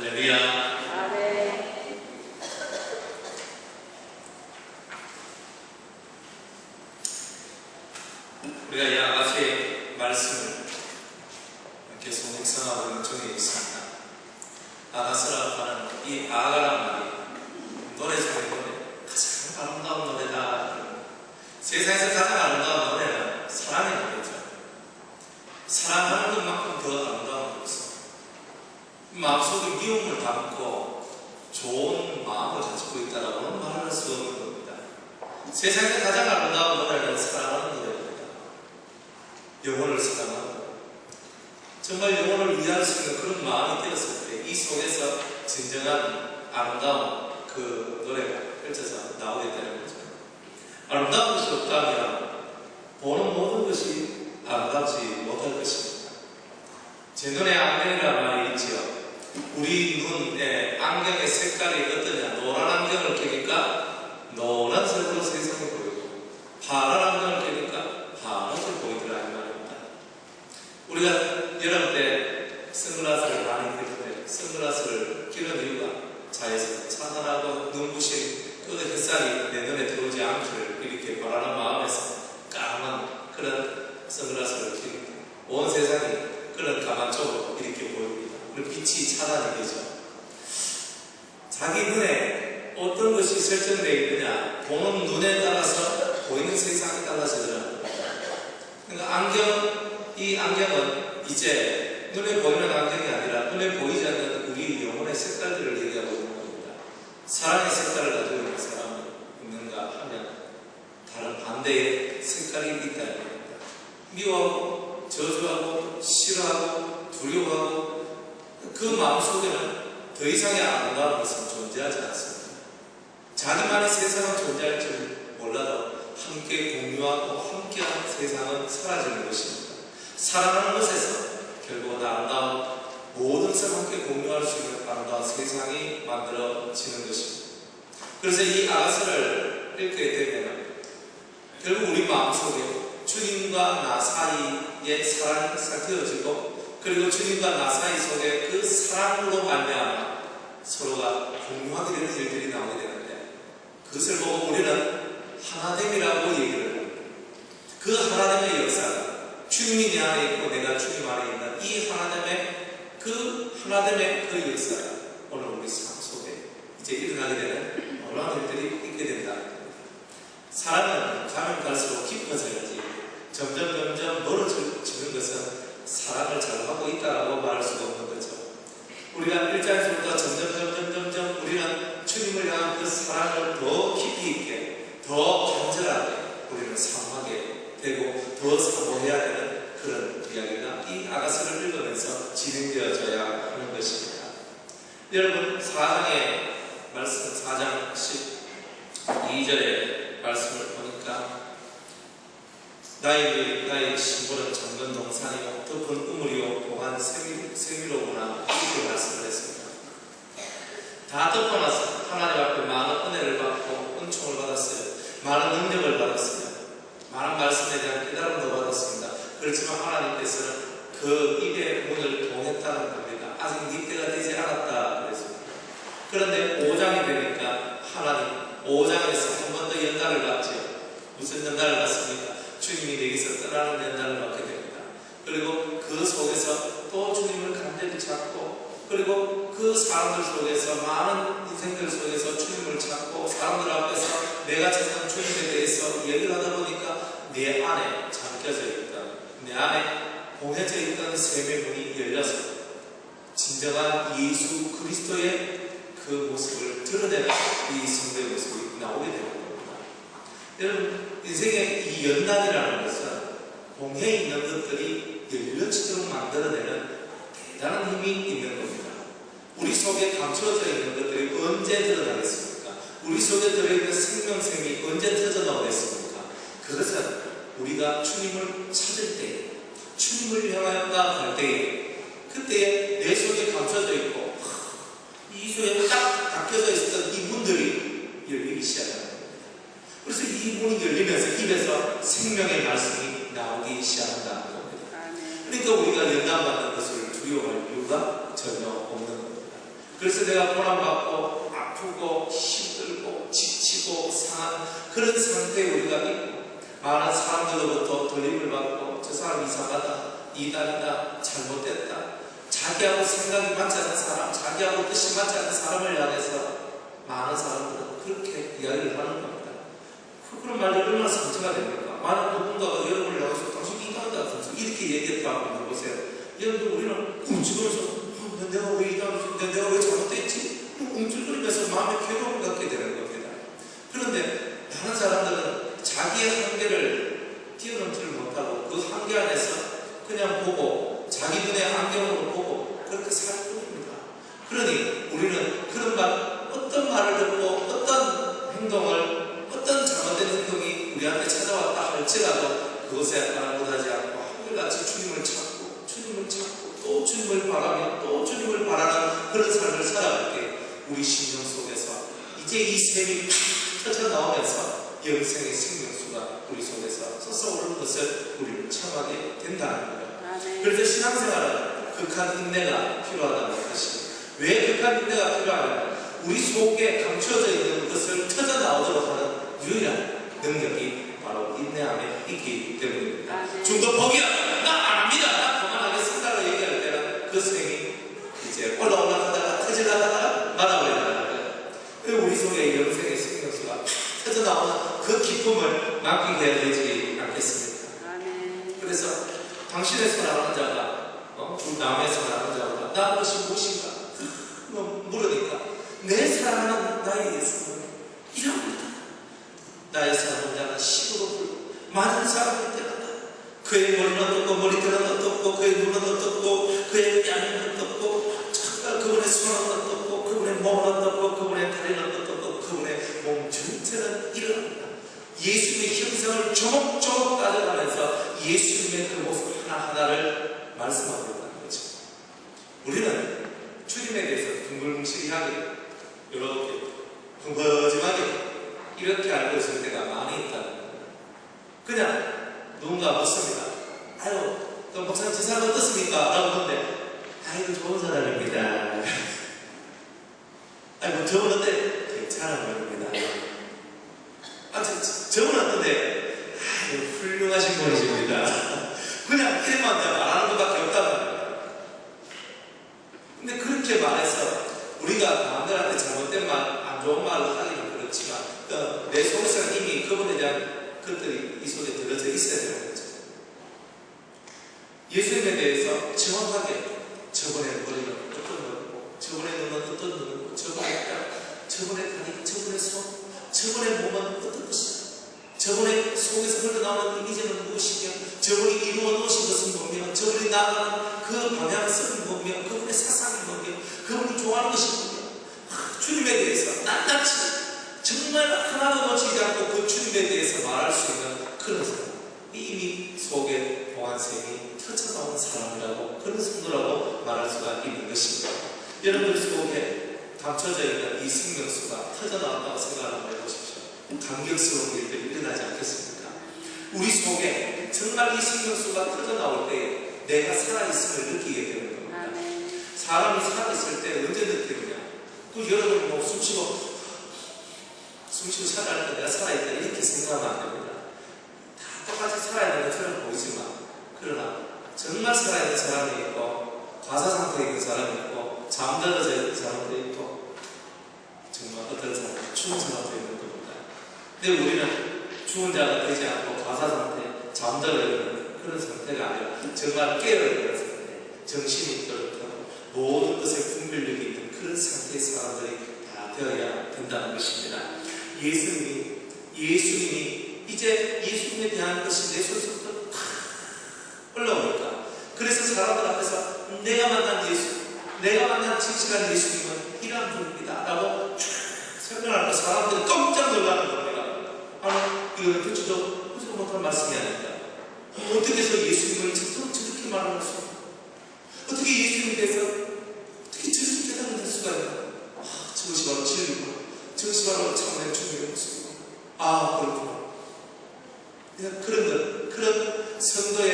할렐루야. 아멘. 우리가 이 아가서의 말씀을 계속 묵상하고 있는 중에 있습니다. 아가서라고 하는 이 아가란 말이 노래 중에 가장 아름다운 노래다. 세상에서 가장 아름다운 노래는 사랑의 노래죠. 사랑하는 것만큼 더 아름다운 게 없어. 마음속에 미움을 담고 좋은 마음을 가지고 있다라고는 말할 수 없는 겁니다. 세상에서 가장 아름다운 노래는 사랑하는 노래입니다. 영혼을 사랑하고 정말 영혼을 위할 수 있는 그런 마음이 되었을 때 이 속에서 진정한 아름다운 그 노래가 펼쳐서 나오게 되는 거죠. 아름다운 것이 없다면 보는 모든 것이 아름답지 못할 것입니다. 제 눈에 안경이라는 말이 있지요. 우리 눈에 안경의 색깔이 어떠냐? 노란 안경을 껴니까 노란색으로 세상이 보이고 파란 안경을 껴니까 파란색 보이더라 이 말입니다. 우리가 여름 때 선글라스를 많이 끼는데 선글라스를 끼는 이유가 자외선 차단하고 눈부신 그 햇살이 내 눈에 들어오지 않기를 이렇게 바라는 마음에서 까만 그런 선글라스를 끼고 온 세상이 그런 까만 쪽으로 이렇게 보입니다. 빛이 차단이 되죠. 자기 눈에 어떤 것이 설정되어 있느냐, 보는 눈에 따라서 보이는 세상이 달라지더라고요. 그러니까 이 안경은 이제 눈에 보이는 안경이 아니라 눈에 보이지 않는 우리 영혼의 색깔들을 얘기하고 있는 겁니다. 사랑의 색깔을 가지고 있는 사람이 있는가 하면 다른 반대의 색깔이 있다는 겁니다. 미워하고 저주하고 싫어하고 두려워하고 그 마음속에는 더 이상의 아름다운 것은 존재하지 않습니다. 자기만의 세상은 존재할 줄 몰라도 함께 공유하고 함께하는 세상은 사라지는 것입니다. 사랑하는 것에서 결국은 아름다운 모든 것을 함께 공유할 수 있는 아름다운 세상이 만들어지는 것입니다. 그래서 이 아가서를 읽게 되면 결국 우리 마음속에 주님과 나 사이에 사랑이 싹트어지고 그리고 주님과 나 사이 속에 그 사랑으로 말미암아 서로가 공유하게 되는 일들이 나오게 되는데 그것을 보고 우리는 하나됨이라고 얘기를 합니다. 그 하나됨의 역사가 주님이 내 안에 있고 내가 주님 안에 있는 이 하나됨의 그 역사가 오늘 우리 삶 속에 이제 일어나게 되는 놀라운 일들이 있게 된다. 사랑은 가면 갈수록 깊어져야지 점점 멀어지는 것은 사랑을 잘하고 있다라고 말할 수가 없는 거죠. 우리가 1장에서부터 점점 우리는 주님을 향한 그 사랑을 더 깊이 있게 더 간절하게 우리는 사모하게 되고 더 사모해야 되는 그런 이야기가 이 아가서를 읽으면서 진행되어져야 하는 것입니다. 여러분 4장의 말씀 4장 12절의 말씀을 보니까 나의 신분은 정건 동산이요 덮은 우물이요 보한 세미로구나 이렇게 말씀을 했습니다. 다 덮어놔서 하나님 앞에 많은 은혜를 받고 은총을 받았어요. 많은 능력을 받았어요. 많은 말씀에 대한 깨달음도 받았습니다. 그렇지만 하나님께서는 그 입의 문을 통했다는 겁니다. 아직 네 때가 되지 않았다 그랬습니다. 그런데 5장이 되니까 하나님 5장에서 한 번 더 연단을 받죠. 무슨 연단을 받습니까? 주님이 내게서 떠나는 연단을 받게 됩니다. 그리고 그 속에서 또 주님을 간절히 찾고 그리고 그 사람들 속에서 많은 인생들 속에서 주님을 찾고 사람들 앞에서 내가 찾는 주님에 대해서 얘기를 하다 보니까 내 안에 잠겨져 있다. 내 안에 봉해져 있던 샘의 문이 열려서 진정한 예수 그리스도의 그 모습을 드러내는 이 성도의 모습이 나오게 되는 겁니다. 여러분 인생의 이 연단이라는 것은 봉해에 있는 것들이 열려지도록 만들어내는 대단한 힘이 있는 겁니다. 우리 속에 감추어져 있는 것들이 언제 드러나겠습니까? 우리 속에 들어있는 생명샘이 언제 터져나오겠습니까? 그것은 우리가 주님을 찾을 때 주님을 향하여 나아갈 때에 그때에 내 속에 감춰져 있고 이 속에 딱 닫혀져 있었던 이 문들이 열리기 시작합니다. 그래서 이 문이 열리면서 입에서 생명의 말씀이 나오기 시작한다는 겁니다. 그러니까 우리가 연단받는 것을 두려워할 이유가 전혀 없는 겁니다. 그래서 내가 고난받고 아프고 힘들고 지치고 상한 그런 상태에 우리가 있고 많은 사람들로부터 돌림을 받고 저 사람 이상하다, 이단이다, 잘못됐다, 자기하고 생각이 맞지 않는 사람, 자기하고 뜻이 맞지 않는 사람을 향해서 많은 사람들은 그렇게 이야기를 하는 겁니다. 그런 말이 얼마나 상처가 됩니까? 만약 누군가가 여러분을 향해서 당신 이단이다 이렇게 얘기했다고 물어보세요. 여러분들 우리는 움찔거려서 내가 왜 이단이지? 내가 왜 잘못됐지? 움찔거리면서 마음의 괴로움을 갖게 되는 겁니다. 그런데 많은 사람들은 자기의 한계를 뛰어넘지를 못하고 그 한계 안에서 그냥 보고 자기 눈에 안경으로 보고 그렇게 살 뿐입니다. 그러니 우리는 그런 말, 어떤 말을 듣고 어떤 행동을, 어떤 잘못된 행동이 우리한테 찾아왔다 할지라도 그것에 아랑곳하지 않고 한결같이 주님을 찾고 또 주님을 바라며 또 주님을 바라는 그런 삶을 살아갈 때 우리 심령 속에서 이제 이 샘이 터져 나오면서 영생의 생명수가 우리 속에서 솟아오르는 것을 우리는 체험하게 된다는 거예요. 그래서 신앙생활은 극한 인내가 필요하다는 것이, 왜 극한 인내가 필요하냐면 우리 속에 감추어져 있는 것을 터져 나오도록 하는 유일한 능력이 바로 인내함에 있기 때문입니다. 좀 더 포기야, 나 안 합니다, 나 그만하겠습니다라고 얘기할 때는 그 샘이 이제 올라가다가 터지다가 말아버린다는 거예요. 우리 속에 영생의 생명수가 터져 나오는 그 기쁨을 맡기게 해야 되지 않겠습니까? 그래서 당신의 사랑하는 자가 남의 사랑하는 자보다 나은 것이 무엇인가 물으니까 내 사랑하는 나의 예수는 이랍니다. 나의 사랑하는 자는 시도로 불고 많은 사람을 때렸다. 그의 머리는 어떻고 머리털은 어떻고 그의 눈은 어떻고 그의 뺨은 어떻고 그분의 손은 어떻고 그분의 몸은 어떻고 그분의 다리는 어떻고 그분의 몸 전체는 이러합니다. 예수님의 형상을 조목조목 따져가면서 예수님의 그 모습 하나하나를 말씀하고 있다는 거죠. 우리는 주님에 대해서 둥글뭉실하게 이렇게 둥거짐하게 이렇게 알고 있을 때가 많이 있다는 거예요. 그냥 누군가 묻습니다. 아유, 그럼 목사님 저 사람 어떻습니까? 라고 묻는데 아이고 좋은 사람입니다. 아이고 저분 어때? 괜찮아 보입니다. 아 저분 어떤데? 아이고 훌륭하신 분이십니다. 그냥 이래만 말하는 것밖에 없다는 거예요. 근데 그렇게 말해서 우리가 남들한테 잘못된 말, 안 좋은 말을 하기는 그렇지만 내 속에서는 이미 그분에 대한 것들이 이 속에 들어져 있어야 되는 거죠. 예수님에 대해서 정확하게 저번에 머리는 어떤 거고, 저번에 눈은 어떤 눈이고, 저번에 뼈, 저번에 다리, 저번에 손, 저번에 몸은 어떤 것이냐, 저번에 속에서 흘러나오는 이미지는 무엇이며, 저번에 이루어 놓으신 것은 뭐며, 저번에 나아가는 그 방향성은 뭐며, 그분의 사상이 뭐며, 그분이 좋아하는 것이 뭐며, 주님에 대해서 낱낱이 정말 하나도 놓치지 않고 그 주님에 대해서 말할 수 있는 그런 사람, 이미 속에 보안샘이 터쳐나온 사람이라고, 그런 성도라고 말할 수가 있는 것입니다. 여러분들 속에 감춰져 있는 이 생명수가 터져나온다고 생각을 한번 해보십시오. 감격스러운 일들이 일어나지 않겠습니까? 우리 속에 정말 이 생명수가 터져나올 때에 내가 살아있음을 느끼게 되는 겁니다. 사람이 살아있을 때 언제 느끼느냐? 또 여러분 뭐 숨쉬고 살아갈 때 내가 살아있다 이렇게 생각하면 안 됩니다. 다 똑같이 살아있는 것처럼 보이지만, 그러나 정말 살아있는 사람이 있고 과사 상태에 있는 사람이 있고 잠들어져 있는 사람도 있고 정말 어떤 사람은 죽은 사람도 있는 겁니다. 근데 우리는 죽은 자가 되지 않고 과사 상태, 잠들어 있는 그런 상태가 아니라 정말 깨어있는 상태, 정신이 떨어뜨리고 모든 것에 분별력이 있는 그런 상태의 사람들이 다 되어야 된다는 것입니다. 예수님이 이제 예수님에 대한 것이 내 속에서부터 올라오니까, 그래서 사람들 앞에서 내가 만난 예수, 내가 만난 진실한 예수님은 이러한 분입니다 라고 설명하니까 사람들이 깜짝 놀라는 겁니다. 아니 이거 듣지도 못할 말씀이 아닙니다. 어떻게 해서 예수님을 저렇게 말할 수 있나? 어떻게 예수님에 대해서 어떻게 저렇게 깨달을 할 수가 있나? 저것이 바로 진리구나, 저것이 바로 참된 주님의 모습이구나. 그렇구나. 그런 성도의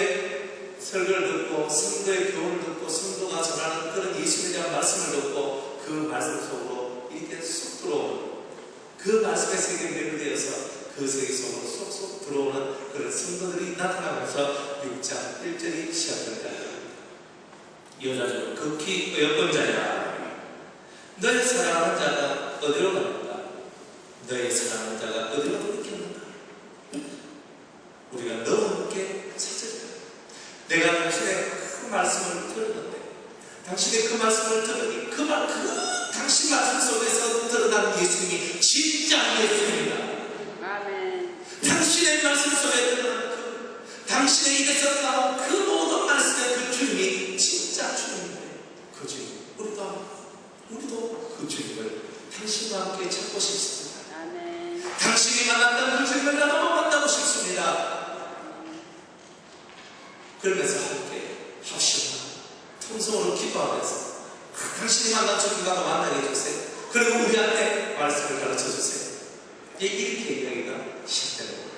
설교를 듣고 성도의 교훈을 듣고 성도가 전하는 그런 예수님에 대한 말씀을 듣고 그 말씀 속으로 이렇게 쏙 들어오는 그 말씀의 세계에 매료되어서 그 세계 속으로 쏙쏙 들어오는 그런 성도들이 나타나면서 6장 1절이 시작된다. 여자들은 극히 어여쁜 자야. 너의 사랑하는 자가 어디로 갑니까? 너의 사랑하는 자가 어디로 돌이켰는가? 우리가 너와 함께 찾으리라. 내가 당신의 그 말씀을 들었는데 당신의 그 말씀을 들으니 당신 말씀 속에서 드러난 예수님이 진짜 예수님이다. 아멘. 당신의 말씀 속에 드러난 당신의 입에서 나온 그 모든 말씀의 그 주님이 진짜 주님이에요. 그 주님. 우리도 그 주님을 당신과 함께 찾고 싶습니다. 아멘. 당신이 만났던 그 주님을 나도 만나고 싶습니다. 그러면서 함께 합시다. 통성으로 기도하면서 당신이 만난 주님 나도 만나게 해주세요. 그리고 우리한테 말씀을 가르쳐 주세요. 이렇게 이야기가 시작되는 거예요.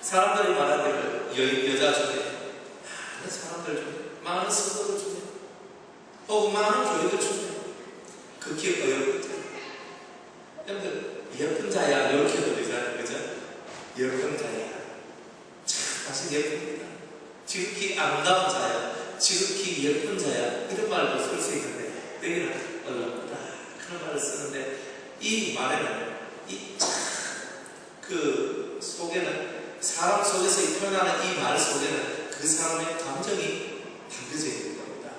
사람들이 말하기를 여자 중에 많은 사람들 중에 많은 성도들 중에 혹은 많은 교회들 중에 극히 어여쁜 자 여러분들 예쁜 자야 이렇게 들리잖아요. 그죠? 예쁜 자야 참 당신 예쁩니다. 지극히 아름다운 자야 지극히 예쁜 자야 이런 말도 쓸 수 있는데 여기는 어렵다 그런 말을 쓰는데 이 말에는 그 속에는 사람 속에서 표현하는 이 말 속에는 그 사람의 감정이 담겨져 있는 겁니다.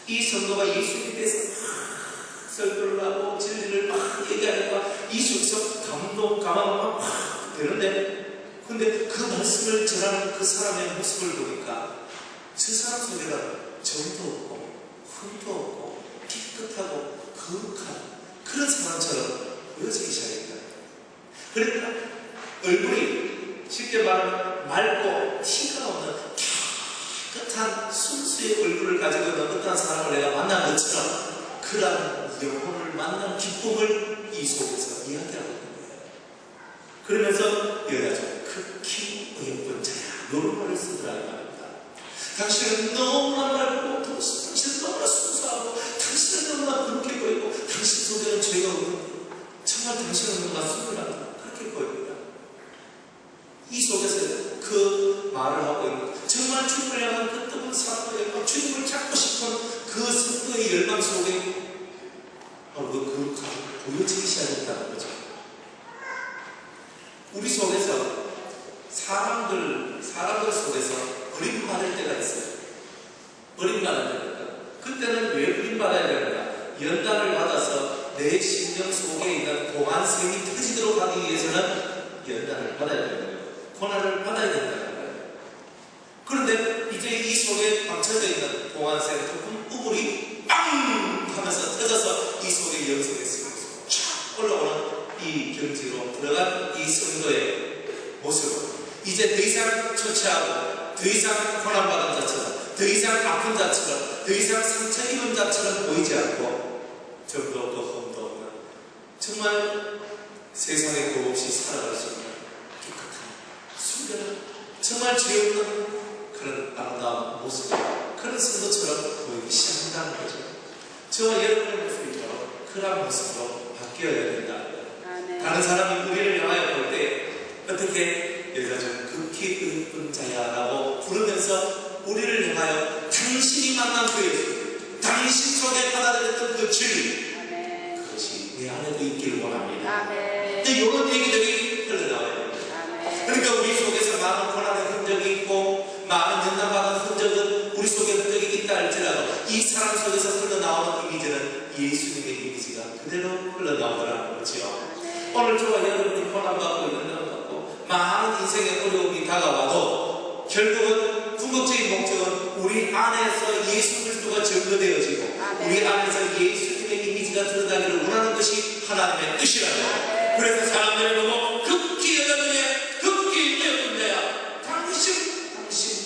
이 성도가 예수님에 대해서 설교를 하고 진리를 막 얘기하니까 이 속에서 감화가 막 되는데 근데 그 말씀을 전하는 그 사람의 모습을 보니까 저 사람 속에는 정도 없고 흠도 없고 깨끗하고 거룩한 그런 사람처럼 보여지기 시작합니다. 그러니까 얼굴이 쉽게 말하면 맑고 티가 없는 깨끗한 순수의 얼굴을 가지고 있는 어떤 사람을 내가 만난 것처럼 그런 영혼을 만난 기쁨을 이 속에서 이야기하고 있는 거예요. 그러면서 여자죠. 극히 어여쁜 자야. 이런 말을 쓰더라 이 말입니다. 당신은 너무나 맑고 당신은 너무나 순수하고 당신은 너무나 그렇게 보이고 당신 속에는 죄가 없는 정말 당신은 너무나 순수하다. 그렇게 보입니다. 이 속에서 그 말을 하고 있는 정말 주님을 향한 그 뜨거운 사랑과 열망 주님을 찾고 싶은 그 성도의 열망 속에 바로 그 보여지기 시작했다는 거죠. 우리 속에서 사람들 속에서 버림받을 때가 있어요. 버림받을 때가 그때는 왜 버림받아야 되는가? 연단을 받아서 내 심령 속에 있는 공안샘이 터지도록 하기 위해서는 연단을 받아야 되는 거예요. 고난을 받아야 된다는 거예요. 그런데 이제 이 속에 감춰져 있는 공안샘 우물이 빵 하면서 터져서 이 속에 영성의 샘이 쫙 올라오는 이 경지로 들어간 이 성도의 모습은 이제 더 이상 초췌하고 더 이상 고난받은 자처럼 더 이상 아픈 자처럼 더 이상 상처 입은 자처럼 보이지 않고 정도 없고 흠도 없는 정말 세상에 겁 없이 살아갈 수 있는 깨끗한 순결한 정말 죄 없는 그런 아름다운 모습 그런 성도처럼 보이기 시작한다는 거죠. 저와 여러분의 모습이 바로 그런 모습으로 바뀌어야 된다. 다른 사람이 우리를 향하여 볼 때 어떻게 여자는 극히 예쁜 자야라고 부르면서 우리를 향하여 당신이 만난 그 예수 당신 속에 받아들였던 그 진리 그것이 내 안에도 있기를 원합니다. 근데 이런 얘기들이 흘러나와야 됩니다. 그러니까 우리 속에서 많은 고난의 흔적이 있고 많은 연단받은 흔적은 우리 속에 흔적이 있다 할지라도 이 사람 속에서 흘러나오는 이미지는 예수님의 이미지가 그대로 흘러나오더라는 거죠. 오늘 저와 여러분이 고난받고 있는 것 같고 많은 인생의 어려움이 다가와도 결국은 궁극적인 목적은 우리 안에서 예수 그리스도가 증거되어지고 우리 안에서 예수님의 이미지가 드러나기를 원하는 것이 하나님의 뜻이라는 그래서 사람들이 보고 극히 여자들의 극히 예쁜 자야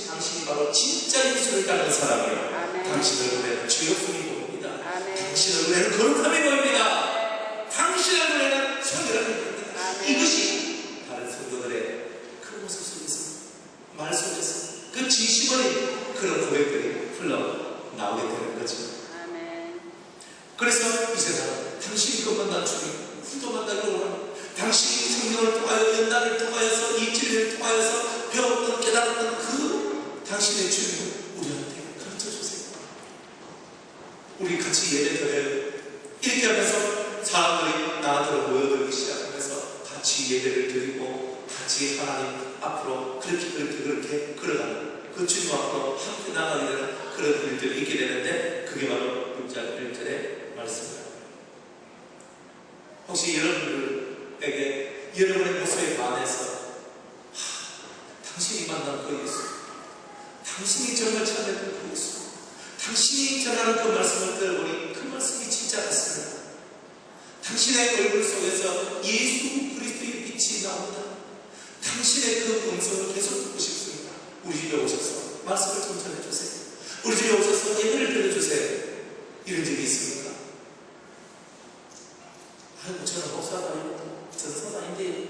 당신이 바로 진짜 예수를 닮은 사람이에요. 당신의 눈에는 죄없음이 보입니다. 당신의 눈에는 거룩함이 보입니다. 당신의 눈에는 성결함이 보입니다. 이것이 다른 성도들의 그 모습 속에서 말 속에서 그 진심 어린 그런 고백들이 흘러나오게 되는 거죠. 그래서 이제 나는 당신이 것만 주님 후도 만나기로 원합니다. 당신이 성령을 통하여 연단을 통하여서 이 진리를 통하여서 배웠던 깨달았던 그 당신의 주님을 우리한테 가르쳐주세요. 우리 같이 예배 드려요. 이렇게 하면서 사람들이 나한테로 모여들기 시작하면서 같이 예배를 드리고 같이 하나님 앞으로 그렇게 걸어가는 그 주님 앞으로 함께 나가게 되는 그런 일들이 있게 되는데 그게 바로 6장 1절의 말씀입니다. 혹시 여러분들에게 여러분의 모습에 반해서 당신이 만난 그 예수, 당신이 정말 찾는 그 예수, 당신이 전하는 그 말씀을 들어보니 그 말씀이 진짜 같습니다. 당신의 얼굴 속에서 예수 그리스도의 빛이 나옵니다. 당신의 그 음성을 계속 듣고 싶습니다. 우리 집에 오셔서 말씀을 좀 전해주세요. 우리 집에 오셔서 예배를 드려주세요. 이런 적이 있습니까? 아이고 저는 목사가 아니고 전사가인데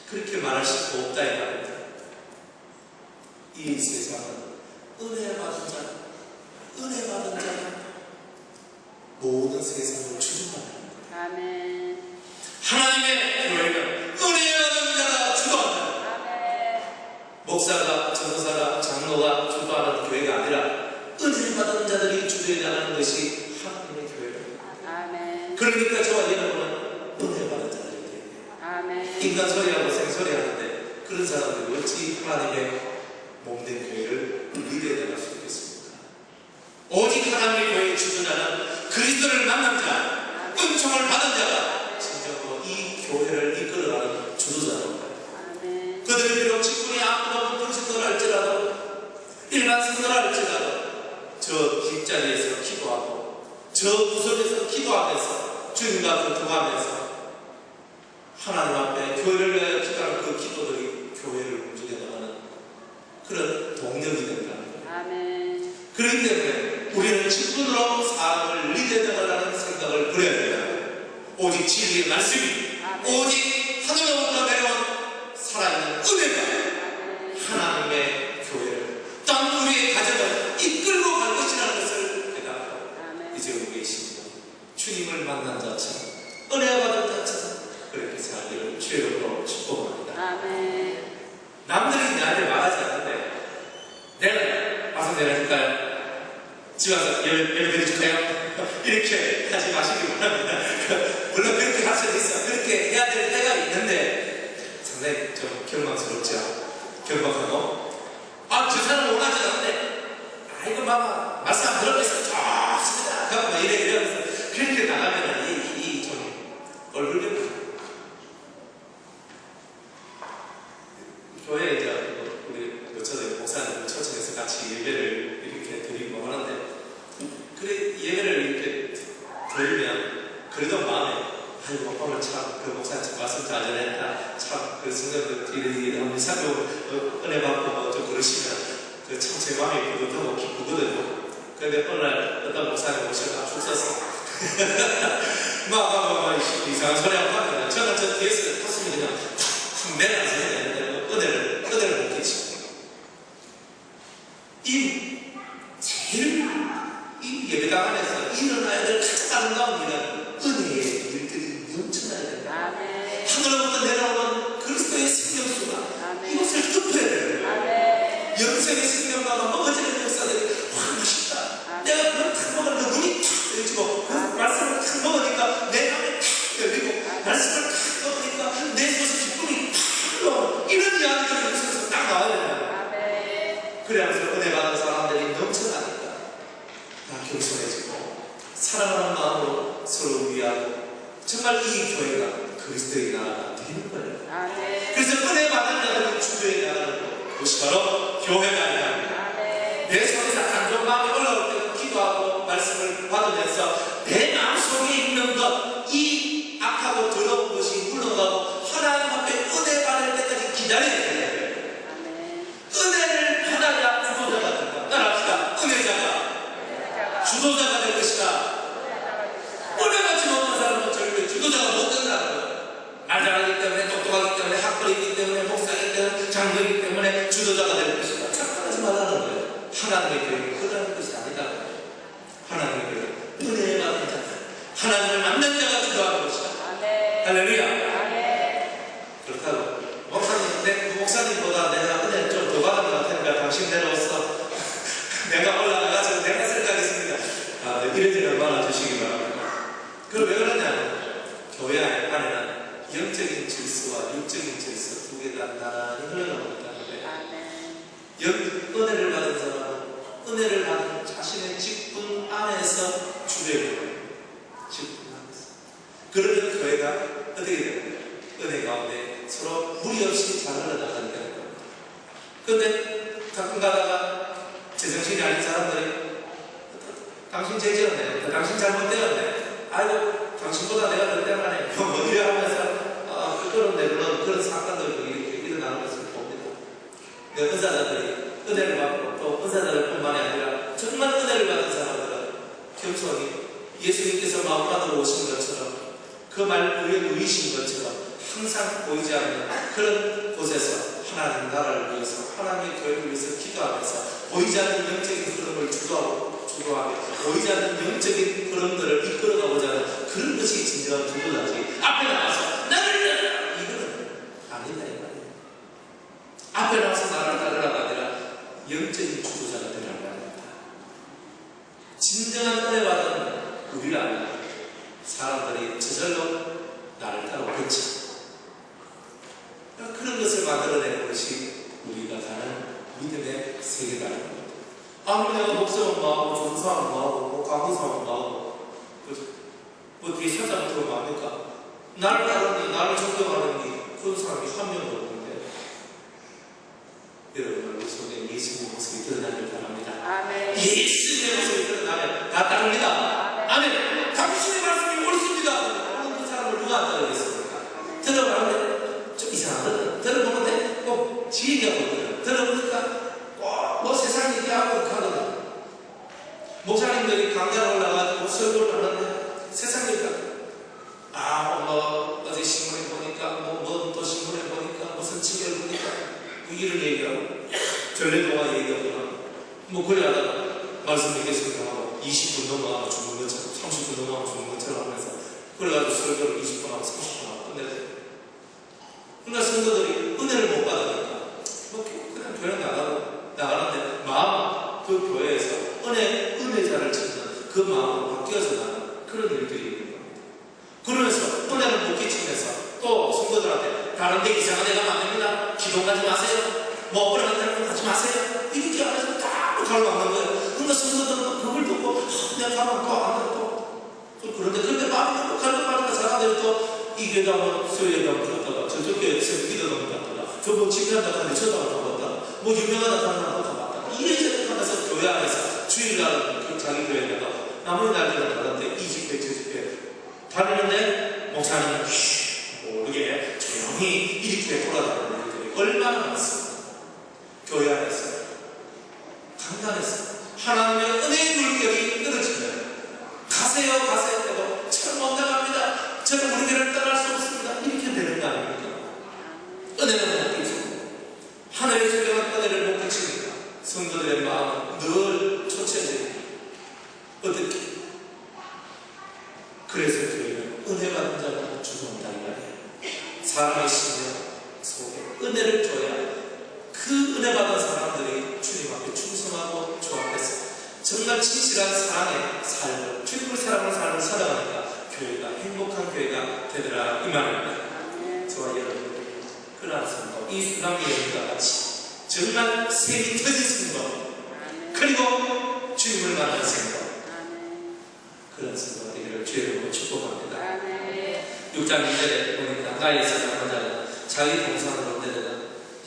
그렇게 말할 수 없다 이 말입니다. 이 세상은 은혜 받은 자, 은혜 받은 자가 모든 세상을 주도합니다. 아멘. 하나님의 교회는 은혜 받은 자가 주도한다. 아멘. 목사가, 전도사가, 장로가 주도하는 교회가 아니라 은혜 받은 자들이 주도해 나가는 것이 하나님의 교회입니다. 아멘. 그러니까 저와 여러분은 은혜 받은 자들이에요. 아멘. 인간 소리하고 생소리 하는데 그런 사람들이 어찌 하나님의 몸된 교회를 리드해 나갈 수 있겠습니까? 오직 하나님의 교회의 주도자는 그리스도를 만난 자, 은총을 받은 자가 진정으로 이 교회를 이끌어가는 주도자입니다. 아멘. 그들이 비록 직분이 아무도 없는 성도라 할지라도 일반 성도라 할지라도 저 뒷자리에서 기도하고 저 구석에서 기도하면서 주님과 교통하면서 하나님 앞에 교회를 위하여 기도하는 그 기도들이 교회를 움직여 나가는 그런 동력이 된다. 아멘. 그렇기 때문에 우리는 직분으로 사람을 리드해 나가려는 생각을 버려야 됩니다. 오직 진리의 말씀이 오직 하늘로부터 내려온 살아있는 은혜가 하나님의 교회를 또한 우리의 가정을 이끌고 갈 것이라는 것을 깨닫고 이제 우리 계십니다. 주님을 만난 자처럼 은혜 받은 자처럼 그렇게 살기를 주여로 축복합니다. 아멘. 남들이 나한테 말하지 않는데 내가 와서 내려줄까요? 집에 와서 예배 드릴까요? 이렇게 하지 마시기 바랍니다. 물론 그렇게 할 수도 있어. 그렇게 해야 될 때가 있는데 상당히 좀 경망스럽죠. 경박하고 저 사람 원하지 않는데 이거 마마 말씀 안 들어보겠어. 좋습니다. 그러면 이러면서 그렇게 나가면 이 좀 얼굴이 교회에 이제 우리 저도 목사님 초청해서 같이 예배를 이렇게 드리고 하는데 그래 예배를 이렇게 드리면 그래도 마음에 아이고 오늘 참 그 목사님 말씀 잘 전했다 참 그 성도들이 너무 사도 은혜 받고 좀 그러시면 참 제 마음이 뿌듯하고 기쁘거든요. 그런데 어느 날 어떤 목사님 오셔서 쭉 썼어. 막 이상한 소리 하고 하면 저는 저 뒤에서 탔으면 그냥 탁 내려가서 해야 되는데 은혜를 못 계시고 제일 이 예배당 안에서 일어나야 될 가장 아름다운 일은 은혜의 일들이 넘쳐나야 된다. 아멘. 하늘로부터 내려오는 그리스도의 생명수가 아멘. 이것을 덮어야 돼요. 아멘. 영생의 생명과 먹어지는 역사들이 맛있다. 내가 그걸 탁 먹으니까 눈이 탁 열리고 그 말씀을 탁 먹으니까 내 마음이 탁 열리고 말씀을 탁 먹으니까 내 속에서 기쁨이 탁 흘러오는 이런 이야기들이 여기서 딱 나와야 된다. 아멘. 그래야면서 은혜 받은 사람들이 넘쳐나니까 다 겸손해지고 사랑하는 마음으로 서로 위하고 정말 이 교회가 그리스도의 나라가 되는 거예요. 아멘. 그래서 은혜 받은 자들이 주교에 나가는 것이 바로 교회가 아니라 내 속에서 안 좋은 마음이 올라올 때는 기도하고 말씀을 받으면서 내 마음속에 있는 것 이 악하고 더러운 것이 물러가고 하나님 앞에 은혜 받을 때까지 기다려야 돼요. 은혜를 받아야 주도자가 된다. 따라합시다. 은혜자가 주도자가 될 것이다. 은혜 받지 못한 사람은 절대 주도자가 못 된다는 거예요. 말 잘하기 때문에 똑똑하기 때문에 학벌이기 때문에 목사이기 때문에 장로이기 때문에 주도자가 될 것이다. 착각하지 말라는 거예요. 하나님의 교회는 그러는 것이 아니다. 하나님의 교회는 은혜 받은 자 내가 올라가서 내가 생각했습니다. 이래저래 얼마나 주시기 바랍니다. 그걸 왜 그러냐면 교회 안에는 영적인 질서와 육적인 질서 두 개가 나란히 흘러가고 있다는데 은혜를 받은 사람은 은혜를 받은 자신의 직분 안에서 주례를 해요. 직분 안에서. 그러면 교회가 어떻게 돼요? 은혜 가운데 서로 무리 없이 잘 흘러나가게 되는 겁니다. 그런데 가끔 가다가 제정신이 아닌 사람들이 당신 죄지었네, 당신 잘못되었네, 아이고 당신보다 내가 더 때문에 어디를 하면서 그런 사건들이 이렇게 일어나는 것을 봅니다. 은사자들이 은혜를 받고 또 은사자들 뿐만이 아니라 정말 은혜를 받은 사람들은 겸손히 예수님께서 마음만으로 오신 것처럼 그 말 위에 누이신 것처럼 항상 보이지 않는 그런 곳에서 하나님 나라를 위해서 하나님의 교회를 위해서 기도하면서 보이지 않는 영적인 흐름을 주도하며 보이지 않는 영적인 흐름들을 이끌어가고자 하는 그런 것이 진정한 주도자지. 앞에 나와서 나를 따르라 이거는 아니다 이 말이에요. 앞에 나와서 나를 따르라가 아니라 영적인 주도자가 되라는 말입니다. 진정한 은혜 받은 우리를 알라 사람들이 저절로 나를 따라오겠죠. 그런 것을 만들어내는 것이 우리가 가는 믿음의 세계라는 겁니다. 아무리 내가 목사만 마하고 전사만 마하고 강의사만 마하고 뭐 뒤에 사장부터 마합니까? 나를 따르니 나를 존경하는 그런 사람이 한 명도 없는데 여러분 우리 속에 예수님의 모습이 드러나길 바랍니다. 아멘. 예수님의 모습이 드러나면 다 따릅니다. 아멘. 당신의 말씀이 옳습니다. 그 사람을 누가 안 따르겠습니까? 들어가는데 좀 이상하거든. 들어보는데 꼭 지 얘기하거든. 들어보니까 꼭 세상 얘기하고 그렇게 하거든. 목사님들이 강좌로 올라가지고 설교를 하는데 세상 얘기하거든. 어제 신문에 보니까 또 신문에 보니까 무슨 징계를 보니까 이런 얘기하고 전례동화 얘기하거나 그래 하다가 말씀 얘기했습니다 하고 20분 넘어가면 죽는 것처럼 30분 넘어가면 죽는 것처럼 하면서 그래가지고 설교를 20분 하고 30분 하고 끝내요. 그러니까 성도들이 은혜를 못 받으니까 그냥 교회 나가는데 마음 그 교회에서 은혜자를 찾는 그 마음으로 바뀌어서 나는 그런 일들이 있는 겁니다. 그러면서 은혜를 못 끼치면서 또 성도들한테 다른 데 이상한 데 가면 안 됩니다. 기도 가지 마세요. 그런 데는 가지 마세요. 이렇게 하면서 다 가로막는 거예요. 그러니까 성도들은 그걸 듣고 내가 가면 또 안 돼 또 그런데 마음이 또 가는 말이나 사람들이 또 이 교회 가면 수요일에 가면 갔다가 저쪽 교회에서 기도하면 갔다가 저번 집회한다고 하는데 저도 갔다가 유명하다고 하는 사람도 갔다가 이래저래 하면서 교회 안에서 주일날 자기 교회에다가 나머지 날들은 가는데 이 집회 저 집회 다니는데 목사님은 모르게 조용히 이렇게 돌아다니는 일들이 얼마나 많습니다. 교회 안에서 간단해서 하나님의 은혜의 물결이 끊어지면 가세요 해도 저는 못 나갑니다. 저는 우리 교회를 떠날 수 없습니다. 이렇게 되는 거 아닙니까? 은혜는 못 끼치고 하나님의 소중한 은혜를 못 끼치니까 성도들의 마음은 늘 초췌해집니다. 어떻게? 그래서 교회는 은혜 받은 자가 주선한다 이 말이에요. 사람의 심령 속에 은혜를 줘야 그 은혜 받은 사람들이 주님 앞에 충성하고 조합해서 정말 진실한 사랑의 삶을 주님을 사랑하는 삶을 살아가니까 교회가 행복한 교회가 되더라 이 말입니다. 저와 여러분 그러한 성도 이 수강의 여인과 같이 정말 색이 터진 성도 그리고 주님을 만난 성도 그런 성도가 되기를 주님으로 축복합니다. 6장 2절에 보니까 나의 사랑하는 자는 자기 동산으로 내려가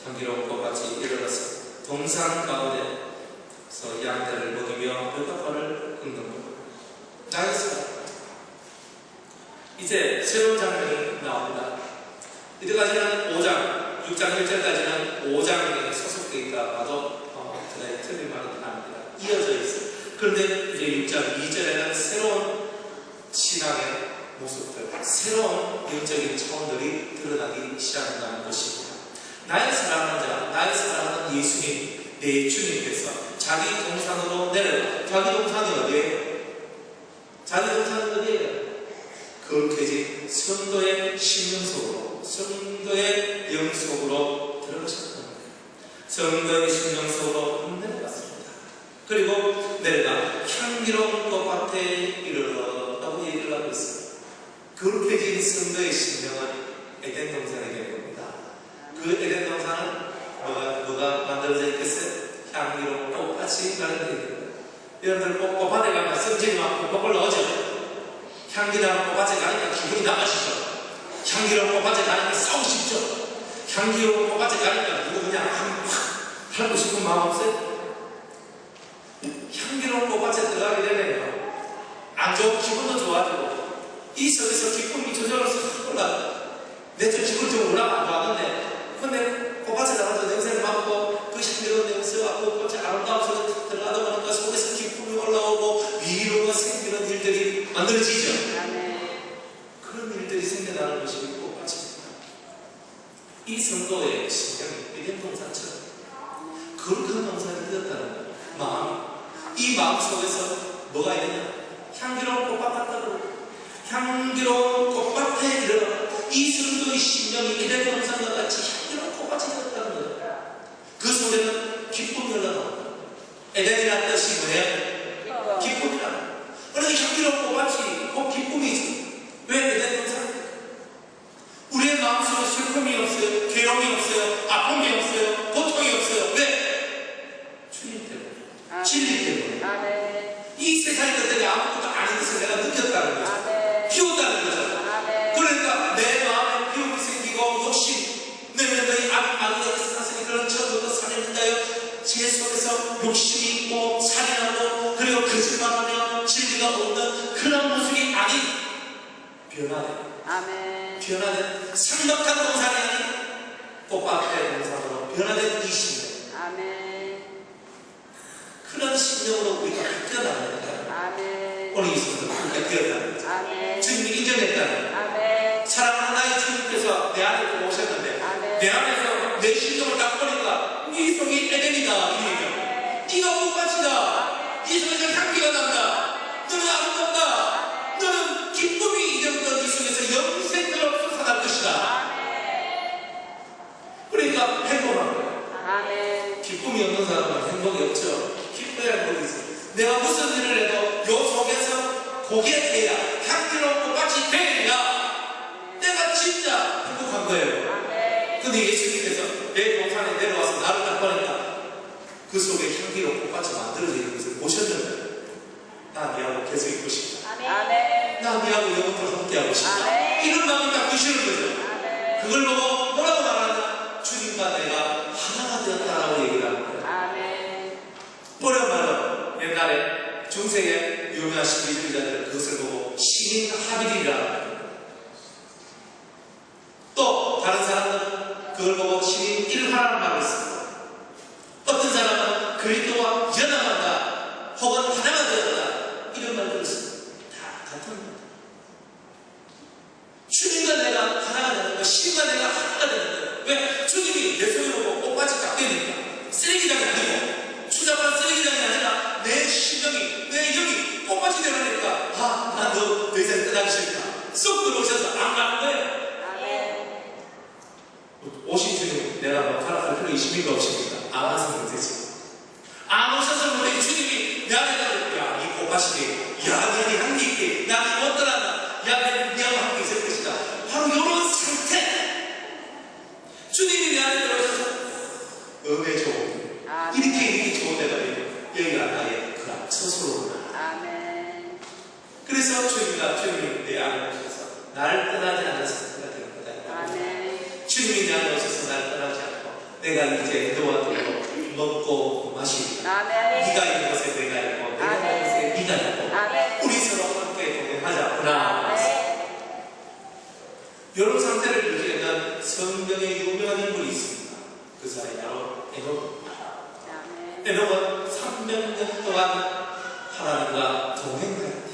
향기로운 꽃같이 일어나서 동산 가운데서 양떼를 먹이며 뼈가파를 긁는 것. 나의 사랑. 이제 새로운 장면이 나옵니다. 이때까지는 5장, 6장 1절까지는 5장에 소속되어 있다 봐도 틀린 말은 아닙니다. 이어져 있어요. 그런데 이제 6장 2절에는 새로운 신앙의 모습들, 새로운 영적인 차원들이 드러나기 시작한다는 것입니다. 나의 사랑하는 자, 나의 사랑하는 예수님, 내 주님께서 자기 동산으로 내려가. 자기 동산이 어디예요? 자기 동산은 어디예요? 거룩해진 성도의 심령 속으로, 성도의 영 속으로 들어가셨던 거예요. 성도의 심령 속으로 내려갔습니다. 그리고 내가 향기로운 꽃밭에 이르렀다고 얘기를 하고 있어요. 그렇게 지은 성도의 심령은 에덴 동산이 된 겁니다. 그 에덴 동산은 뭐가 만들어져 있겠어요? 향기로운 꽃밭이 마련되어 있는 거예요. 여러분들 꽃밭에 가면 성질이 많고 꽃을 넣어죠. 향기로운 꽃밭에 가니까 기분이 나빠지죠. 향기로운 꽃밭에 가니까 싸우시죠. 향기로운 꽃밭에 가니까 누구 그냥 확 하고 싶은 마음 없어요? 향기로운 꽃밭에 들어가게 되면요, 안 좋은 기분도 좋아지고 이 속에서 기쁨이 저절로 올라가. 내 좀 기분 좀 올라가 안 좋았는데, 근데 꽃밭에 나가서 냄새를 맡고 그 향기로운 냄새와 꽃이 아름다운 속에 들어가다 보니까 속에서 기쁨이 올라오고 위로가 생기는 일들이 만들어지죠. 그런 일들이 생겨나는 것이 꽃밭입니다. 이 성도의 심령이 에덴 동산처럼 거룩한 동산이 되었다는 거예요. 마음이. 이 마음 속에서 뭐가 있느냐? 향기로운 꽃밭 같다고. 향기로운 꽃밭에 이르러 이 성도의 심령이 에덴 동산과 같이 향기로운 꽃밭이 되었다는 거예요. 그 속에는 기쁨이 흘러나온다. 에덴이라는 뜻이 뭐예요? 기쁨이라. 그러니까 향기로운 꽃밭이 곧 기쁨이지. 왜 에덴 동산? 우리의 마음속에 슬픔이 없어요. 괴로움이 없어요. 아픔이 없어요. 고통이 없어요. 왜? 주님 때문에. 진리 때문에. 이 세상의 것들이 아무것도 아닌 것을 내가 느꼈다는 거죠. 비웠다는 거죠. 그러니까 내 마음에 비움이 생기고 욕심, 내면 너희 아기가 있었으니 그런 처음부터 살인한다요. 제 속에서 욕심이 있고 살인하고 그리고 거짓말하며 진리가 없는 그런 모습이 아닌 변화된, 변화된 상박한 동산이 아닌 꽃밭의 동산으로 변화된 이 심령. 그런 심령으로 우리가 바뀌어나가는 거예요. 오늘 이 순간 우리가 되었다는 거죠. 주님이 인정했다는 거예요. 사랑하는 나의 주님께서 내 안에 오셨는데 내 안에서 내 심령을 딱 보니까 네 속이 에덴이다. 이 얘기예요. 네가 꽃밭이다. 네 속에서 향기가 난다. 너는 아름답다. 너는 기쁨이 이제부터 네 속에서 영생처럼 솟아날 것이다. 그러니까 행복한 거예요. 기쁨이 없는 사람은 행복이 없죠. 기뻐야 행복이 있어요. 내가 무슨 일을 해도 요 속에서 고개 대야 향기로운 꽃밭이 되야 내가 진짜 행복한 거예요. 근데 예수님께서 내 동산에 내려와서 나를 딱 보니까 그 속에 향기로운 꽃밭이 만들어져 있는 것을 보셨는데 나 니하고 계속 있고 싶다. 나 니하고 영원토록 함께하고 싶다. 이런 마음이 딱 드시는 거죠. 그걸 보고 뭐라고 말하냐? 주님과 내가 하나가 되었다라고 얘기를 하는 거예요. 어려운 말은 옛날에 중세의 유명하신 미술가들은 그것을 보고 신인 하빌이라, 또 다른 사람은 그걸 보고 신인 일화라는 말을 씁니다. 어떤 사람은 그리스도와 연합한다 혹은 하나가 되었다 이런 말을 씁니다. 다 같은 겁니다. 주님과 내가 하나가 되는 거예요. 신과 내가 하나가 되는 거예요. 왜? 주님이 내 손을 보고 꽃밭이 딱 되니까 쓰레기장이 아니고 추잡한 쓰레기장이 아니라 내 심령이, 내 영이 꽃밭이 되려니까 난 너 더 이상 떠나기 싫다. 쏙 들어오셔서 안 가는 거예요. 오신 주님 내가 뭐 가락할 필요 있습니까 없습니까? 안 와서 되지. 안 오셔서 우리 주님이 내 안에 야, 이 꽃밭이 야, 너희 향기 있게 나는 못 떠난다. 야, 내 니하고 함께 있을 것이다. 바로 이런 상태. 주님이 내 안에 들어오셔서 음의 좋은 이렇게 좋은 데가 여기가 나의 그 앞 서서로. 그래서 주님이 내 안에 오셔서 날 떠나지 않는 상태가 되는 거다. 주님이 내 안에 오셔서 날 떠나지 않고 내가 이제 너와 더불어 먹고 마시고 네가 있는 곳에 내가 있고 내가 있는 곳에 네가 있고 우리 서로 함께 동행하자구나. 이런 상태를 유지하는 성경에 유명한 인물이 있습니다. 그 사람이 바로 에녹입니다. 에녹은 300년 동안 하나님과 동행하였다.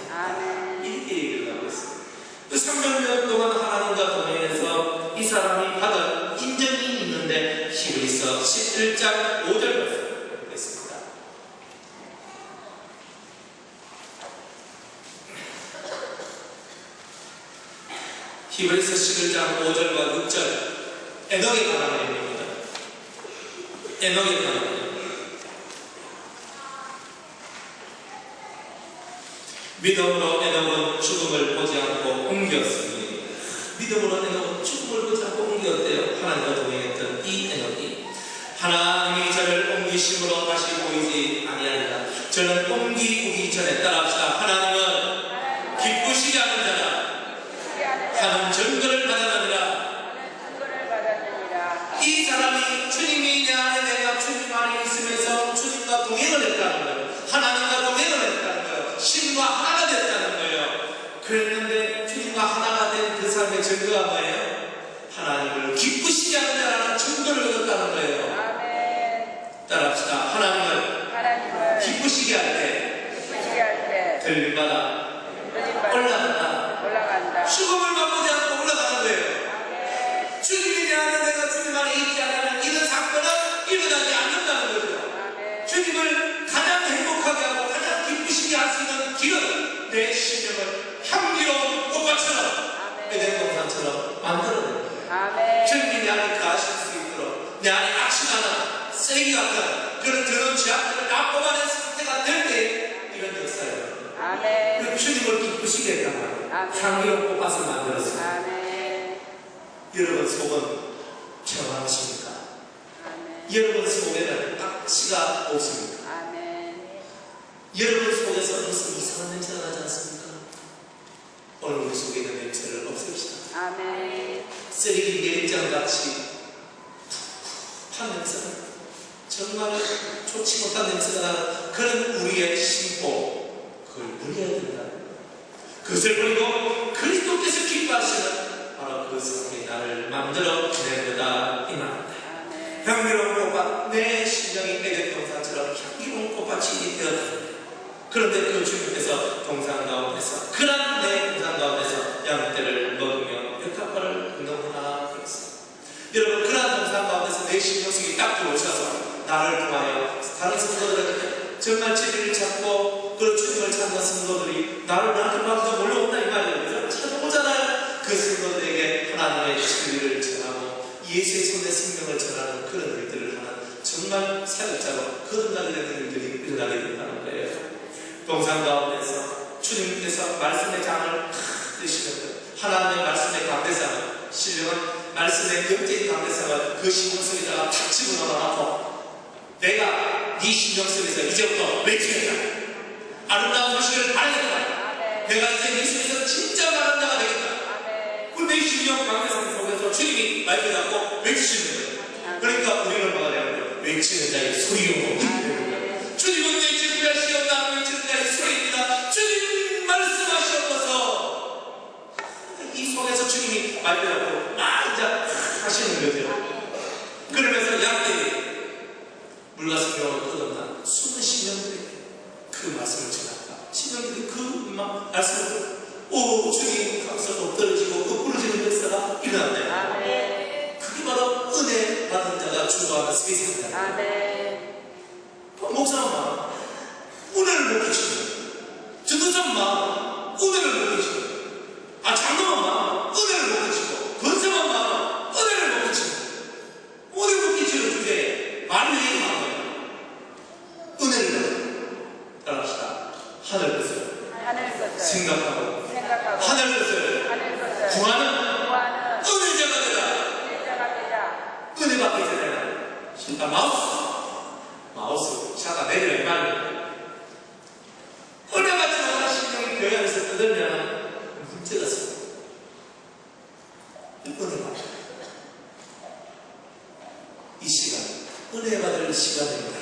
이렇게 얘기를 하고 있습니다. 그 300년 동안 하나님과 동행해서 이 사람이 받은 인정이 있는데 히브리서 11장 5절 말씀 보겠습니다. 히브리서 11장 5절과 6절 에녹에 관한 내용입니다. 에녹에 관한 내용. 믿음으로 에녹은 죽음을 보지 않고 옮겼으니 믿음으로 에녹은 죽음을 보지 않고 옮겼대요. 하나님과 동행했던 이 에녹이 하나님이 저를 옮기심으로 다시 보이지 아니하리라. 저는 옮기기 전에 따라합시다. 하나님은 기쁘시지 않은 자라 하는 증거를 받았느니라. 이 사람이 주님이 내 안에 내가 주님 안에 있으면서 주님과 동행을 했다는 거예요. 하나님과 동행을 했다는 거예요. 신과 하나가 됐다는 거예요. 그랬는데 주님과 하나가 된 그 삶의 증거가 뭐예요? 하나님을 기쁘시지 않는 자라는 증거를 얻었다는 거예요. 따라합시다. 하나님을 기쁘시게 할 때 들림마다 올라간다. 죽음을 맛보지 않고 올라가는 거예요. 주님이 내 안에 내가 주님 안에 있지 않으면 이런 사건은 일어나지 않는다는 거죠. 주님을 가장 행복하게 하고 가장 기쁘시게 할 수 있는 길은 내 심령을 향기로운 꽃밭처럼 에덴 동산처럼 만들어내는 거예요. 주님이 내 안에 가실 수 있도록 내 안에 악신하는 쓰레기 같은 그런 더러운 죄악들을 다 뽑아낸 상태가 될 때 이런 역사예요. 그 주님을 기쁘시게 했단 말이에요. 향기로운 꽃밭을 만들었어요. 여러분 속은 평안하십니까? 여러분 속에는 악취가 없습니까? 여러분 속에서 무슨 이상한 냄새가 나지 않습니까? 오늘 우리 속에 있는 냄새를 없앱시다. 쓰레기 내장같이 푹푹한 냄새가 정말 좋지 못한 냄새가 나는 그런 우리의 심보 그걸 물려야 된다는 거예요. 그것을 버리고 그리스도께서 기뻐하시는 바로 그 삶이 나를 만들어 내보다 이 말입니다. 향기로운 꽃밭 내 심령이 에덴 동산처럼 향기로운 꽃밭이 되었다. 그런데 그 주님께서 동산 가운데서 그런 내 동산 가운데서 양떼를 먹으며 벽화과를 너무나 그랬어요. 여러분 그런 동산 가운데서 내 심령속이 딱 들어오셔서 나를 통하여 다른 성도들에게 정말 진리를 찾고 그 주님을 찾는 성도들이 나한테 막 몰려온다 이 말이에요. 찾아오잖아요. 그 성도들에게 하나님의 진리를 전하고 예수의 손의 생명을 전하는 그런 일들을 하는 정말 사역자로 거듭나게 되는 일들이 일어나게 된다는 거예요. 동산 가운데서 주님께서 말씀의 장을 드시는 것, 하나님의 말씀의 강대상을, 신령은 말씀의 영적인 강대상을 그 심령 속에다가 탁 집어넣어놓고 내가 네 심령 속에서 이제부터 외치겠다. 아름다운 소식을 알겠다. 내가 이제 네 속에서 진짜 바른 자가 되겠다. 내 심령 강대상 속에서 주님이 말을 잡고 외치시는 거예요. 그러니까 우리는 뭐가 되는 외치는 자의 소리용으로 주님은 외치는 자시오 나는 외치는 자의 소리입니다. 주님 말씀하시옵소서. 이 속에서 주님이 말을 잡고 이제 하시는 거죠. 그러면서 양떼이 물과 생명을 거듭난 수많은 신령들에게 그 말씀을 전한다. 신령들이 그 말씀을 듣고 오 주님 감사도 떨어지고 그 부러지는 역사가 일어났네요. 그게 바로 은혜 받은 자가 주도하는 세상이다. 목사만 은혜를 못 끼치고 전도사만 은혜를 못 끼치고 장로만 은혜를 못 끼치고 권사만 은혜를 못 끼치고 은혜 못 끼치는 주제에 말을 얘기하는 거예요. 은혜를 따라합시다. 하늘 것을 생각하고 하늘 것을 구하는 은혜자가 되라. 은혜 받기 전에 마우스 샤가 내리라 이 말이에요. 은혜 받지 못한 심령이 교회 안에서 떠들면 문제가 있어요. 은혜 받아. 이 시간 은혜 받을 시간입니다.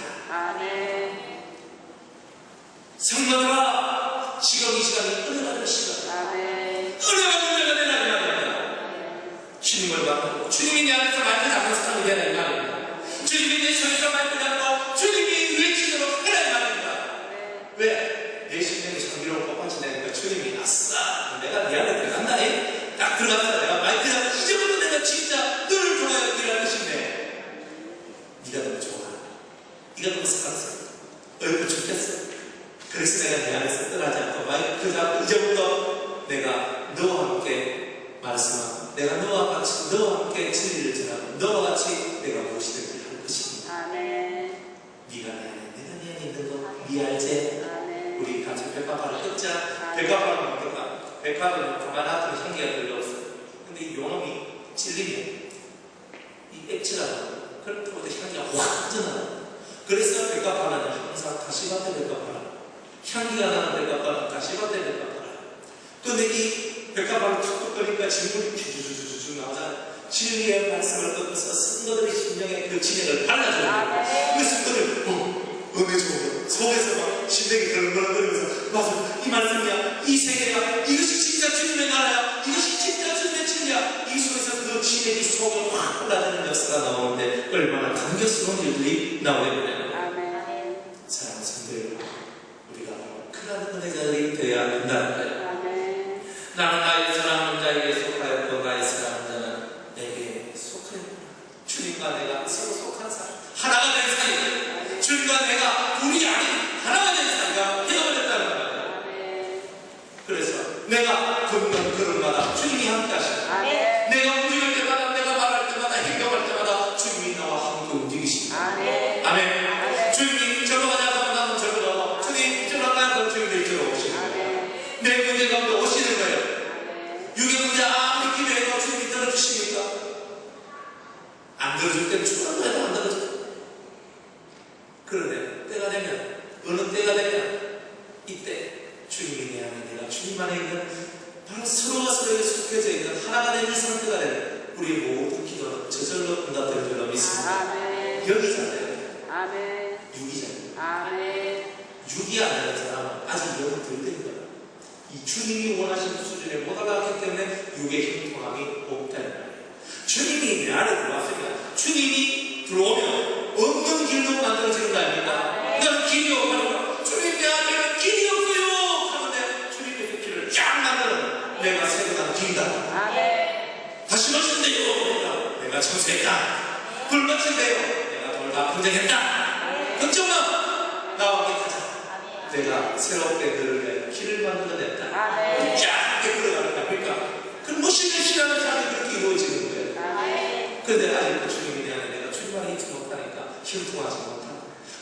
성도들아 지금 이 시간이 은혜 받을 시간입니다. 은혜 받는 자가 되라 이 말입니다. 주님을 받고 주님이 내 안에서 말을 잡는 사람이 되라 이 말입니다. 주님이 내 속에서 말을 잡고 주님이 외치도록 하라 이 말입니다. 왜? 내 심령이 향기로운 꽃밭이 되니까 주님이 아싸 내가 네 안에 들어간다. 딱 들어갔다. 내가 마이크 잡고 이제부터 내가 진짜 너를 좋아하여 일할 것인데 네가 너무 좋아. 네가 너무 사랑스러워. 얼굴 좋겠어. 그래서 내가 네 안에서 떠나지 않고 마이크 잡고 이제부터 내가 너와 함께 말씀하고 내가 너와 함께 진리를 전하고 너와 같이 내가 무엇이든지 할 것입니다. 네가 내 안에 내가 네 안에 있는 거 네 알지? 우리 같이 벽화바를 뜯자. 백합화는 뭡니까? 백합은 가만히 놔두면 향기가 별로 없어요. 근데 이 요놈이 찔리면 이 액체가 나와요. 그럴 때마다 향기가 확 전하요. 그래서 백합화는 항상 가시밭에 백합화라. 향기가 나는 백합화는 가시밭에 백합화라. 근데 이 백합화를 툭툭 거니까 진물이 쭈쭈쭈쭈 나오잖아요. 진리의 말씀을 꺾어서 성도들의 심령에 그 진액을 발라줘요. 그 성도들 은혜 좋은 속에서 막 심령이 걸걸거리면서 맞아, 이 말씀이야, 이 세계야, 이것이 진짜 주님의 나라야, 이것이 진짜 주님의 진리야. 이 속에서 그 진액이 속에 확 올라드는 역사가 나오는데 얼마나 감격스러운 일들이 나오게 되나요? 사랑하는 성도 여러분, 우리가 큰 은혜자들이 되어야 한다는 거예요. 나는 나의 사랑하는 자에게 속하였고 나의 사랑하는 자는 내게 속하였구나. 주님과 내가 서로 속한 사람, 하나가 된 사이, 주님과 내가 둘이 아닌 하나가 된 사이가 되어버렸다는 거예요. 그래서 내가 걷는 걸음마다 주님이 함께 하십니다. 내가 움직일 때마다, 내가 말할 때마다, 행동할 때마다 주님이 나와 함께 움직이십니다. 아멘. 주님이 저로 가자 하면 나는 저로 가고, 주님 저로 가자 하면 주님도 이쪽으로 오시는 거예요. 내 문제 가운데 오시는 거예요. 육의 문제 아무리 기도해도 주님이 들어주십니까? 안 들어줄 때는 죽어도 해도 안 들어줄. 그런데 때가 되면, 어느 때가 되면 이때 주님이 내 안에, 내가 주님 안에 있는 바로 서로가 서로에게 속해져 있는 하나가 되는 상태가 되는 우리의 모든 기도는 저절로 응답될 줄로 믿습니다. 여기잖아요. 육이잖아요. 육이 안 되는 사람은 아직 영은 덜 된 거예요. 이 주님이 원하시는 수준에 못 올라갔기 때문에 육의 형통함이 없다는 거예요. 주님이 내 안에 들어왔으니까 주님이 들어오면 없는 길도 만들어지는 거 아닙니까? 나는 길이 없다는 주님 내 안에는 길이 없어요 하는데 주님께서 길을 쫙 만드는 내가 세워난 길이다. 다시 말씀드려요. 내가 청소했다. 불 맞춘대요. 내가 돌다 분쟁했다. 걱정 마. 나와 함께 가자. 내가 새롭게 너를 위해 길을 만들어냈다. 쫙 걸어가는 거 아닙니까? 그럼 무엇이든 신앙을 사람이 그렇게 이루어지는 거예요. 그런데 아직도 주님이 내 안에 내가 주님 안에 있지 못하니까 힘통하지 못한다.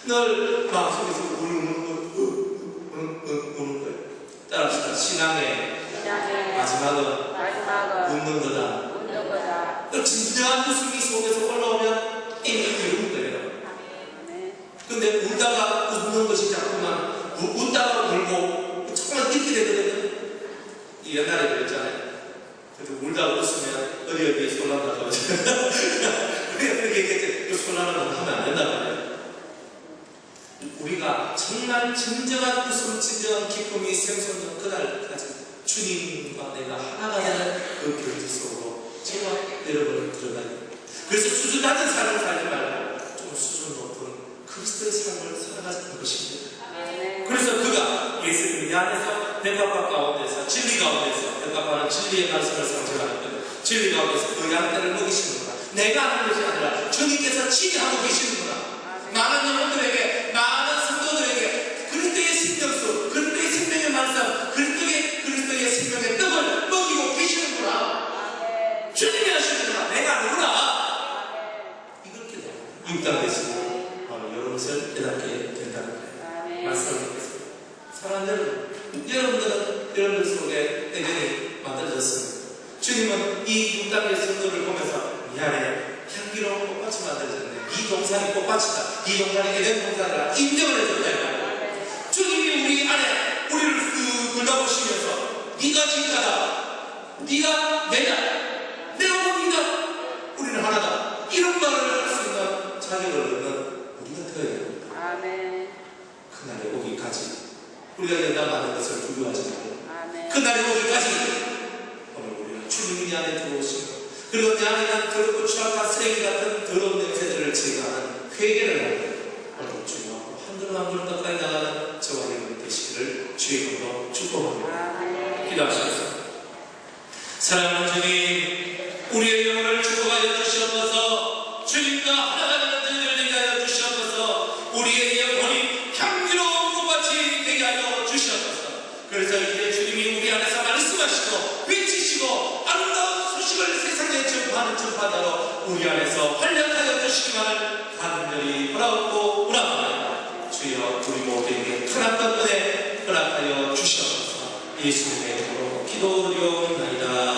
늘 마음속에서 우는 거예요. 따라합시다. 신앙의 마지막은 웃는 거다. 진정한 웃음이 속에서 올라오면 이미 이룬 거예요. 근데 울다가 웃는 것이 자꾸만 웃다가 울고 정말 이렇게 되거든요. 이 옛날에 그랬잖아요. 그래도 울다가 웃으면 어디에 손난다고 하죠. 그렇게 얘기했지. 손난다고 하면 안 된다고 해요. 우리가 정말 진정한 웃음, 진정한 기쁨이 생성된 그날까지 주님과 내가 하나가 되는 그 결제 속으로 제가 여러분을 들어가요. 그래서 수준 낮은 삶을 살지 말고 좀 수준 높은 그리스도의 삶을 살아가자는 것입니다. 그래서 그가 예수님 내 안에서 백합화 가운데서 진리 가운데서, 백합화는 진리의 말씀을 상징하는 거예요. 진리 가운데서 그 양떼를 먹이시는구나. 내가 하는 것이 아니라 주님께서 치유하고 계시는구나. 많은 영혼들에게, 많은 성도들에게 그리스도의 생명수, 그리스도의 생명의 말씀, 그리스도의 생명의 떡을 먹이고 계시는구나. 주님이 하시는구나. 내가 아니구나. 이렇게 육당됐습니다. 여러분을 깨닫게 된다는 거예요. 말씀을 듣겠습니다. 사랑하는 여러분, 여러분들 속에 에덴이 만들어졌습니다. 주님은 이 육당의 성도를 보면서 미안해, 향기로운 꽃밭이 만들어졌네. 이 동산이 꽃밭이다. 이 동산이 에덴 동산이라 인정을 해줬다. 주님이 우리 안에 우리를 돌아보시면서 네가 진짜다. 네가 내다. 내가 네가. 우리는 하나다. 이런 말을 할 수 있는 자격을 얻는 우리가 되어야 됩니다. 그날에 오기까지 우리가 연단 받는 것을 두려워하지 말고 그날에 오기까지 오늘 우리는 주님이 안에 들어오시고 그리고 내 안에 난 더럽고 추악한 쓰레기 같은 더러운 냄새들을 제거하는 회개를 하고 오늘 주님 앞으로 한 걸음 한 걸음 가까이 나가는 저와 여러분 되시기를 주의 이름으로 축복합니다. 기도하시겠습니다. 사랑하는 주님, 우리의 영혼을 축복하여 주시옵소서. 주님과 하나가 되는 저희들 되게 하여 주시옵소서. 우리의 영혼이 향기로운 꽃밭이 되게 하여 주시옵소서. 그래서 이제 주님이 우리 안에서 말씀하시고 외치시고 아름다운 소식을 세상에 전파하는 전파자로 우리 안에서 활약하여 주시기만을 간절히 바라옵고 원합니다. 주여 우리 모두에게 하나님 은혜 허락하여 주시옵소서. 예수님의 이름으로 기도드리옵나이다.